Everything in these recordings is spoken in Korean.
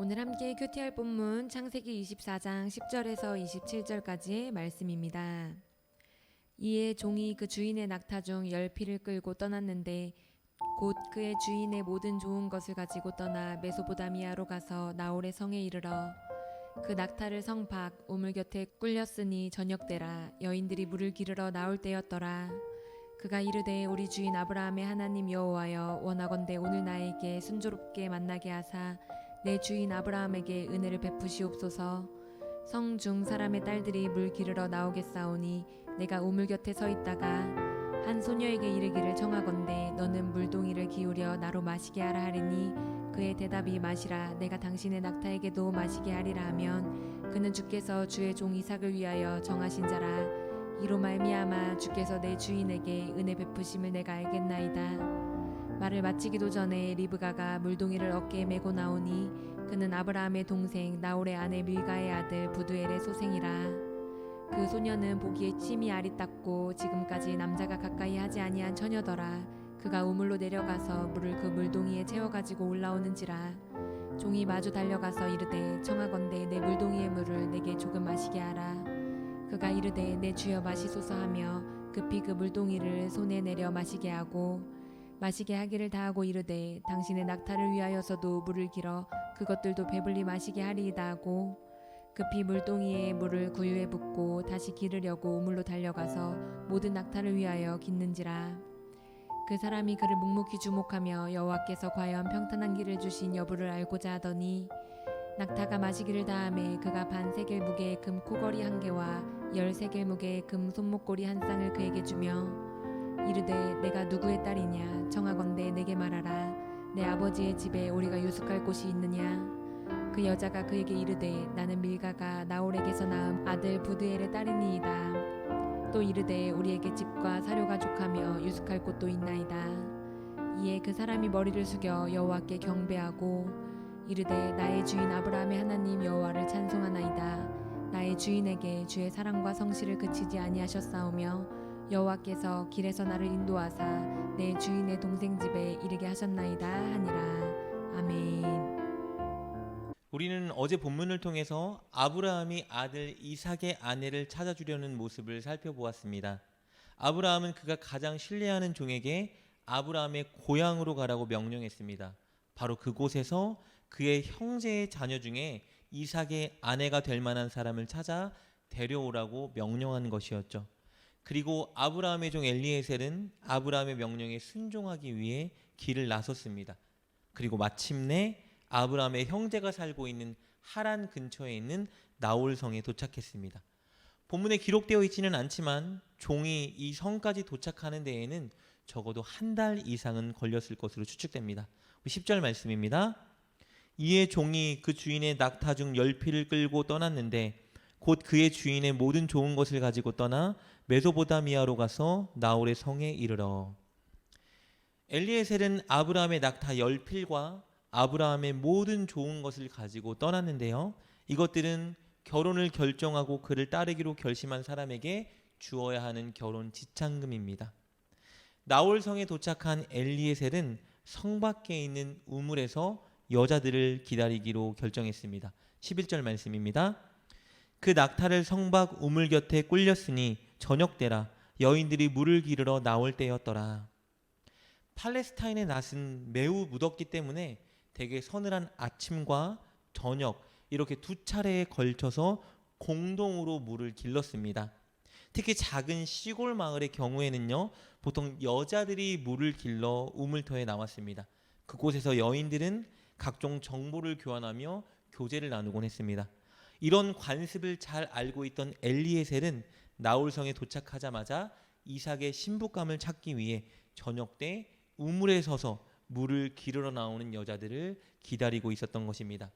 오늘 함께 큐티할 본문 창세기 24장 10절에서 27절까지의 말씀입니다. 이에 종이 그 주인의 낙타 중 10피를 끌고 떠났는데 곧 그의 주인의 모든 좋은 것을 가지고 떠나 메소포다미아로 가서 나홀의 성에 이르러 그 낙타를 성 밖 우물 곁에 꿀렸으니 저녁때라 여인들이 물을 기르러 나올 때였더라. 그가 이르되 우리 주인 아브라함의 하나님 여호와여 원하건대 오늘 나에게 순조롭게 만나게 하사 내 주인 아브라함에게 은혜를 베푸시옵소서. 성중 사람의 딸들이 물 기르러 나오겠사오니 내가 우물 곁에 서 있다가 한 소녀에게 이르기를 청하건대 너는 물동이를 기울여 나로 마시게 하라 하리니 그의 대답이 마시라 내가 당신의 낙타에게도 마시게 하리라 하면 그는 주께서 주의 종 이삭을 위하여 정하신 자라. 이로 말미암아 주께서 내 주인에게 은혜 베푸심을 내가 알겠나이다. 말을 마치기도 전에 리브가가 물동이를 어깨에 메고 나오니 그는 아브라함의 동생 나홀의 아내 밀가의 아들 부두엘의 소생이라. 그 소녀는 보기에 심히 아리따고 지금까지 남자가 가까이 하지 아니한 처녀더라. 그가 우물로 내려가서 물을 그 물동이에 채워가지고 올라오는지라. 종이 마주 달려가서 이르되 청하건대 내 물동이의 물을 내게 조금 마시게 하라. 그가 이르되 내 주여 마시소서 하며 급히 그 물동이를 손에 내려 마시게 하고 마시게 하기를 다하고 이르되 당신의 낙타를 위하여서도 물을 길어 그것들도 배불리 마시게 하리이다 하고 급히 물동이에 물을 구유에 붓고 다시 기르려고 우물로 달려가서 모든 낙타를 위하여 깃는지라. 그 사람이 그를 묵묵히 주목하며 여호와께서 과연 평탄한 길을 주신 여부를 알고자 하더니 낙타가 마시기를 다하매 그가 반 세겔 무게의 금 코걸이 한 개와 13겔 무게의 금 손목고리 한 쌍을 그에게 주며 이르되 내가 누구의 딸이냐 청하건대 내게 말하라. 내 아버지의 집에 우리가 유숙할 곳이 있느냐. 그 여자가 그에게 이르되 나는 밀가가 나홀에게서 낳은 아들 부드엘의 딸이니이다. 또 이르되 우리에게 집과 사료가 족하며 유숙할 곳도 있나이다. 이에 그 사람이 머리를 숙여 여호와께 경배하고 이르되 나의 주인 아브라함의 하나님 여호와를 찬송하나이다. 나의 주인에게 주의 사랑과 성실을 그치지 아니하셨사오며 여호와께서 길에서 나를 인도하사 내 주인의 동생 집에 이르게 하셨나이다 하니라. 아멘. 우리는 어제 본문을 통해서 아브라함이 아들 이삭의 아내를 찾아주려는 모습을 살펴보았습니다. 아브라함은 그가 가장 신뢰하는 종에게 아브라함의 고향으로 가라고 명령했습니다. 바로 그곳에서 그의 형제의 자녀 중에 이삭의 아내가 될 만한 사람을 찾아 데려오라고 명령한 것이었죠. 그리고 아브라함의 종 엘리에셀은 아브라함의 명령에 순종하기 위해 길을 나섰습니다. 그리고 마침내 아브라함의 형제가 살고 있는 하란 근처에 있는 나홀 성에 도착했습니다. 본문에 기록되어 있지는 않지만 종이 이 성까지 도착하는 데에는 적어도 한 달 이상은 걸렸을 것으로 추측됩니다. 10절 말씀입니다. 이에 종이 그 주인의 낙타 중 10피를 끌고 떠났는데 곧 그의 주인의 모든 좋은 것을 가지고 떠나 메소포다미아로 가서 나홀의 성에 이르러. 엘리에셀은 아브라함의 낙타 10필과 아브라함의 모든 좋은 것을 가지고 떠났는데요. 이것들은 결혼을 결정하고 그를 따르기로 결심한 사람에게 주어야 하는 결혼 지참금입니다. 나홀 성에 도착한 엘리에셀은 성 밖에 있는 우물에서 여자들을 기다리기로 결정했습니다. 11절 말씀입니다. 그 낙타를 성 밖 우물 곁에 꿀렸으니 저녁때라 여인들이 물을 기르러 나올 때였더라. 팔레스타인의 낮은 매우 무덥기 때문에 대개 서늘한 아침과 저녁 이렇게 두 차례에 걸쳐서 공동으로 물을 길렀습니다. 특히 작은 시골 마을의 경우에는요, 보통 여자들이 물을 길러 우물터에 나왔습니다. 그곳에서 여인들은 각종 정보를 교환하며 교제를 나누곤 했습니다. 이런 관습을 잘 알고 있던 엘리에셀은 나홀성에 도착하자마자 이삭의 신부감을 찾기 위해 저녁 때 우물에 서서 물을 기르러 나오는 여자들을 기다리고 있었던 것입니다.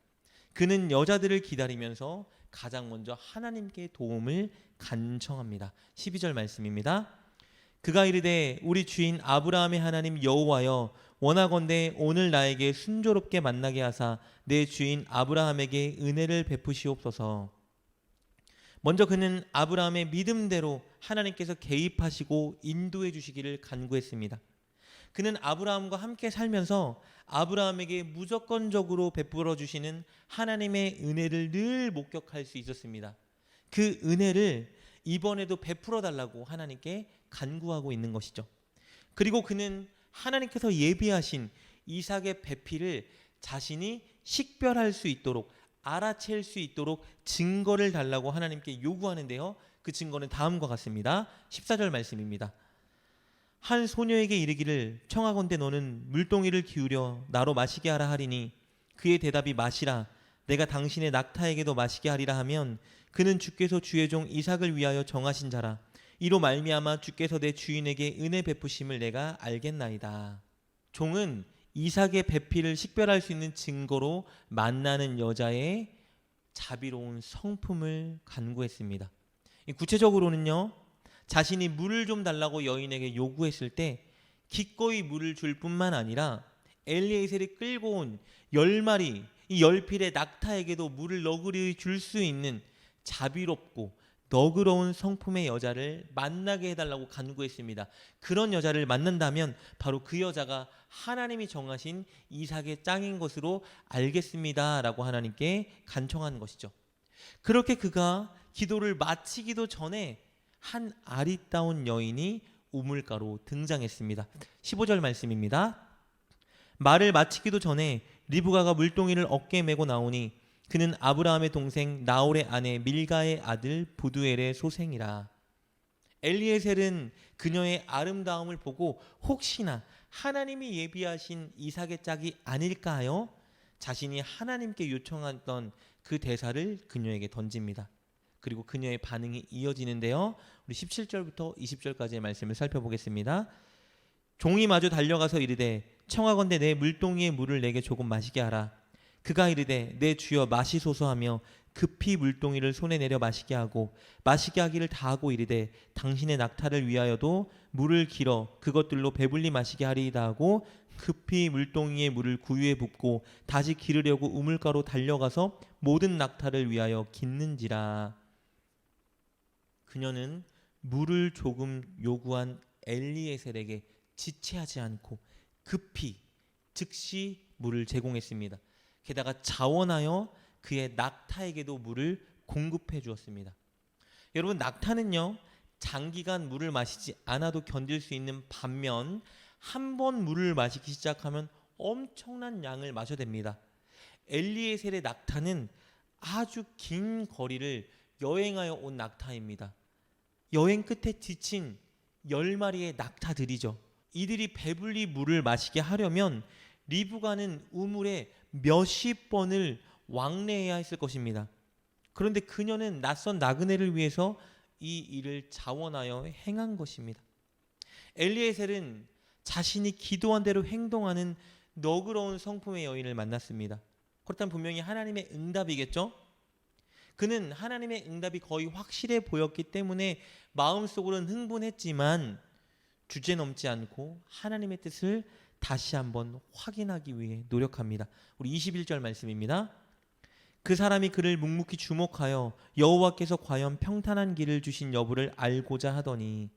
그는 여자들을 기다리면서 가장 먼저 하나님께 도움을 간청합니다. 12절 말씀입니다. 그가 이르되 우리 주인 아브라함의 하나님 여호와여 원하건대 오늘 나에게 순조롭게 만나게 하사 내 주인 아브라함에게 은혜를 베푸시옵소서. 먼저 그는 아브라함의 믿음대로 하나님께서 개입하시고 인도해 주시기를 간구했습니다. 그는 아브라함과 함께 살면서 아브라함에게 무조건적으로 베풀어 주시는 하나님의 은혜를 늘 목격할 수 있었습니다. 그 은혜를 이번에도 베풀어 달라고 하나님께 간구하고 있는 것이죠. 그리고 그는 하나님께서 예비하신 이삭의 배필을 자신이 식별할 수 있도록, 알아챌 수 있도록 증거를 달라고 하나님께 요구하는데요. 그 증거는 다음과 같습니다. 14절 말씀입니다. 한 소녀에게 이르기를 청하건대 너는 물동이를 기울여 나로 마시게 하라 하리니 그의 대답이 마시라 내가 당신의 낙타에게도 마시게 하리라 하면 그는 주께서 주의 종 이삭을 위하여 정하신 자라 이로 말미암아 주께서 내 주인에게 은혜 베푸심을 내가 알겠나이다. 종은 이삭의 배필을 식별할 수 있는 증거로 만나는 여자의 자비로운 성품을 간구했습니다. 구체적으로는요, 자신이 물을 좀 달라고 여인에게 요구했을 때 기꺼이 물을 줄 뿐만 아니라 엘리에셀이 끌고 온 10마리 이 10필의 낙타에게도 물을 너그리 줄 수 있는 자비롭고 너그러운 성품의 여자를 만나게 해달라고 간구했습니다. 그런 여자를 만난다면 바로 그 여자가 하나님이 정하신 이삭의 짝인 것으로 알겠습니다 라고 하나님께 간청한 것이죠. 그렇게 그가 기도를 마치기도 전에 한 아리따운 여인이 우물가로 등장했습니다. 15절 말씀입니다. 말을 마치기도 전에 리브가가 물동이를 어깨에 메고 나오니 그는 아브라함의 동생 나홀의 아내 밀가의 아들 부두엘의 소생이라. 엘리에셀은 그녀의 아름다움을 보고 혹시나 하나님이 예비하신 이삭의 짝이 아닐까 하여 자신이 하나님께 요청했던 그 대사를 그녀에게 던집니다. 그리고 그녀의 반응이 이어지는데요. 우리 17절부터 20절까지의 말씀을 살펴보겠습니다. 종이 마주 달려가서 이르되 청하건대 내 물동이의 물을 내게 조금 마시게 하라. 그가 이르되 내 주여 마시소서 하며 급히 물동이를 손에 내려 마시게 하고 마시게 하기를 다하고 이르되 당신의 낙타를 위하여도 물을 길어 그것들로 배불리 마시게 하리이다 하고 급히 물동이의 물을 구유에 붓고 다시 기르려고 우물가로 달려가서 모든 낙타를 위하여 깃는지라. 그녀는 물을 조금 요구한 엘리에셀에게 지체하지 않고 급히 즉시 물을 제공했습니다. 게다가 자원하여 그의 낙타에게도 물을 공급해 주었습니다. 여러분, 낙타는요 장기간 물을 마시지 않아도 견딜 수 있는 반면 한 번 물을 마시기 시작하면 엄청난 양을 마셔야 됩니다. 엘리에셀의 낙타는 아주 긴 거리를 여행하여 온 낙타입니다. 여행 끝에 지친 10마리의 낙타들이죠. 이들이 배불리 물을 마시게 하려면 리브가는 우물에 몇십 번을 왕래해야 했을 것입니다. 그런데 그녀는 낯선 나그네를 위해서 이 일을 자원하여 행한 것입니다. 엘리에셀은 자신이 기도한 대로 행동하는 너그러운 성품의 여인을 만났습니다. 그렇다면 분명히 하나님의 응답이겠죠? 그는 하나님의 응답이 거의 확실해 보였기 때문에 마음속으로는 흥분했지만 주제넘지 않고 하나님의 뜻을 다시 한번 확인하기 위해 노력합니다. 우리 21절 말씀입니다. 그 사람이 그를 묵묵히 주목하여 여호와께서 과연 평탄한 길을 주신 여부를 알고자 하더니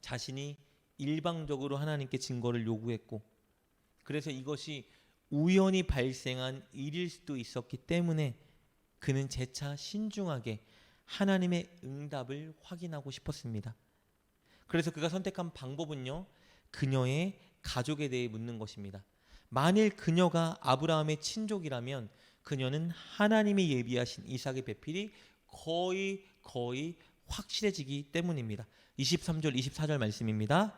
자신이 일방적으로 하나님께 증거를 요구했고 그래서 이것이 우연히 발생한 일일 수도 있었기 때문에 그는 재차 신중하게 하나님의 응답을 확인하고 싶었습니다. 그래서 그가 선택한 방법은요, 그녀의 가족에 대해 묻는 것입니다. 만일 그녀가 아브라함의 친족이라면 그녀는 하나님이 예비하신 이삭의 배필이 거의 확실해지기 때문입니다. 23절 24절 말씀입니다.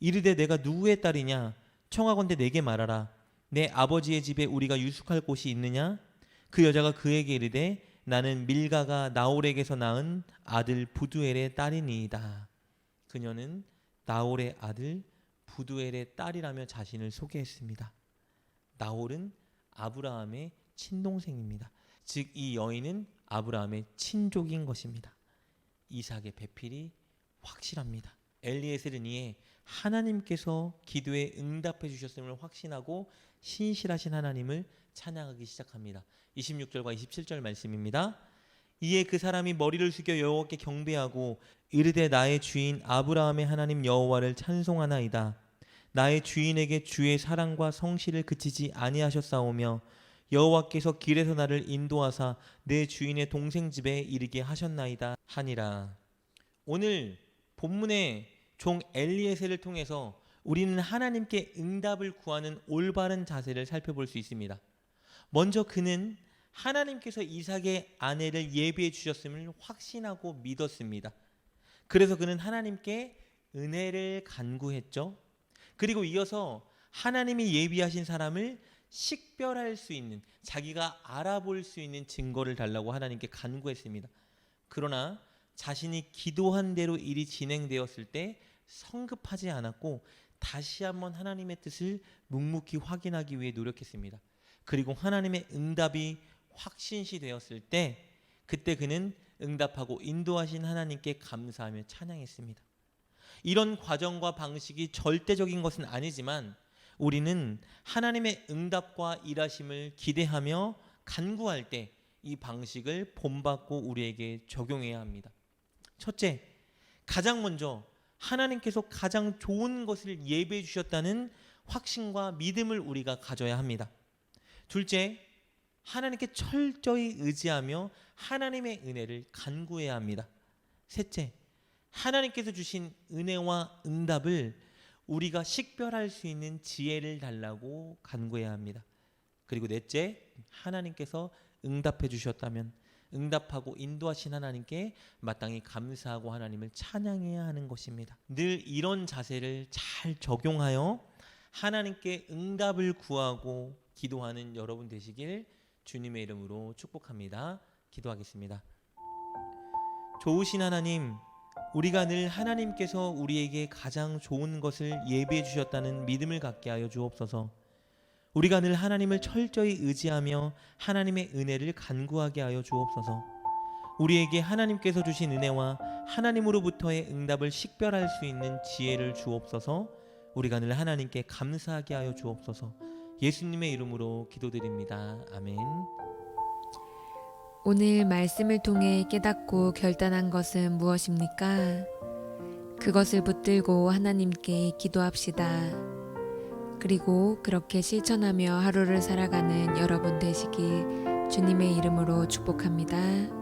이르되 내가 누구의 딸이냐 청하건대 내게 말하라. 내 아버지의 집에 우리가 유숙할 곳이 있느냐? 그 여자가 그에게 이르되 나는 밀가가 나홀에게서 낳은 아들 부두엘의 딸이니이다. 그녀는 나홀의 아들 부두엘의 딸이라며 자신을 소개했습니다. 나홀은 아브라함의 친동생입니다. 즉 이 여인은 아브라함의 친족인 것입니다. 이삭의 배필이 확실합니다. 엘리에셀은 이에 하나님께서 기도에 응답해 주셨음을 확신하고 신실하신 하나님을 찬양하기 시작합니다. 26절과 27절 말씀입니다. 이에 그 사람이 머리를 숙여 여호와께 경배하고 이르되 나의 주인 아브라함의 하나님 여호와를 찬송하나이다. 나의 주인에게 주의 사랑과 성실을 그치지 아니하셨사오며 여호와께서 길에서 나를 인도하사 내 주인의 동생 집에 이르게 하셨나이다 하니라. 오늘 본문의 종 엘리에셀을 통해서 우리는 하나님께 응답을 구하는 올바른 자세를 살펴볼 수 있습니다. 먼저 그는 하나님께서 이삭의 아내를 예비해 주셨음을 확신하고 믿었습니다. 그래서 그는 하나님께 은혜를 간구했죠. 그리고 이어서 하나님이 예비하신 사람을 식별할 수 있는, 자기가 알아볼 수 있는 증거를 달라고 하나님께 간구했습니다. 그러나 자신이 기도한 대로 일이 진행되었을 때 성급하지 않았고 다시 한번 하나님의 뜻을 묵묵히 확인하기 위해 노력했습니다. 그리고 하나님의 응답이 확신시 되었을 때 그때 그는 응답하고 인도하신 하나님께 감사하며 찬양했습니다. 이런 과정과 방식이 절대적인 것은 아니지만 우리는 하나님의 응답과 일하심을 기대하며 간구할 때 이 방식을 본받고 우리에게 적용해야 합니다. 첫째, 가장 먼저 하나님께서 가장 좋은 것을 예배해 주셨다는 확신과 믿음을 우리가 가져야 합니다. 둘째, 하나님께 철저히 의지하며 하나님의 은혜를 간구해야 합니다. 셋째, 하나님께서 주신 은혜와 응답을 우리가 식별할 수 있는 지혜를 달라고 간구해야 합니다. 그리고 넷째, 하나님께서 응답해 주셨다면 응답하고 인도하신 하나님께 마땅히 감사하고 하나님을 찬양해야 하는 것입니다. 늘 이런 자세를 잘 적용하여 하나님께 응답을 구하고 기도하는 여러분 되시길 주님의 이름으로 축복합니다. 기도하겠습니다. 좋으신 하나님, 우리가 늘 하나님께서 우리에게 가장 좋은 것을 예비해 주셨다는 믿음을 갖게 하여 주옵소서. 우리가 늘 하나님을 철저히 의지하며 하나님의 은혜를 간구하게 하여 주옵소서. 우리에게 하나님께서 주신 은혜와 하나님으로부터의 응답을 식별할 수 있는 지혜를 주옵소서. 우리가 늘 하나님께 감사하게 하여 주옵소서. 예수님의 이름으로 기도드립니다. 아멘. 오늘 말씀을 통해 깨닫고 결단한 것은 무엇입니까? 그것을 붙들고 하나님께 기도합시다. 그리고 그렇게 실천하며 하루를 살아가는 여러분 되시길 주님의 이름으로 축복합니다.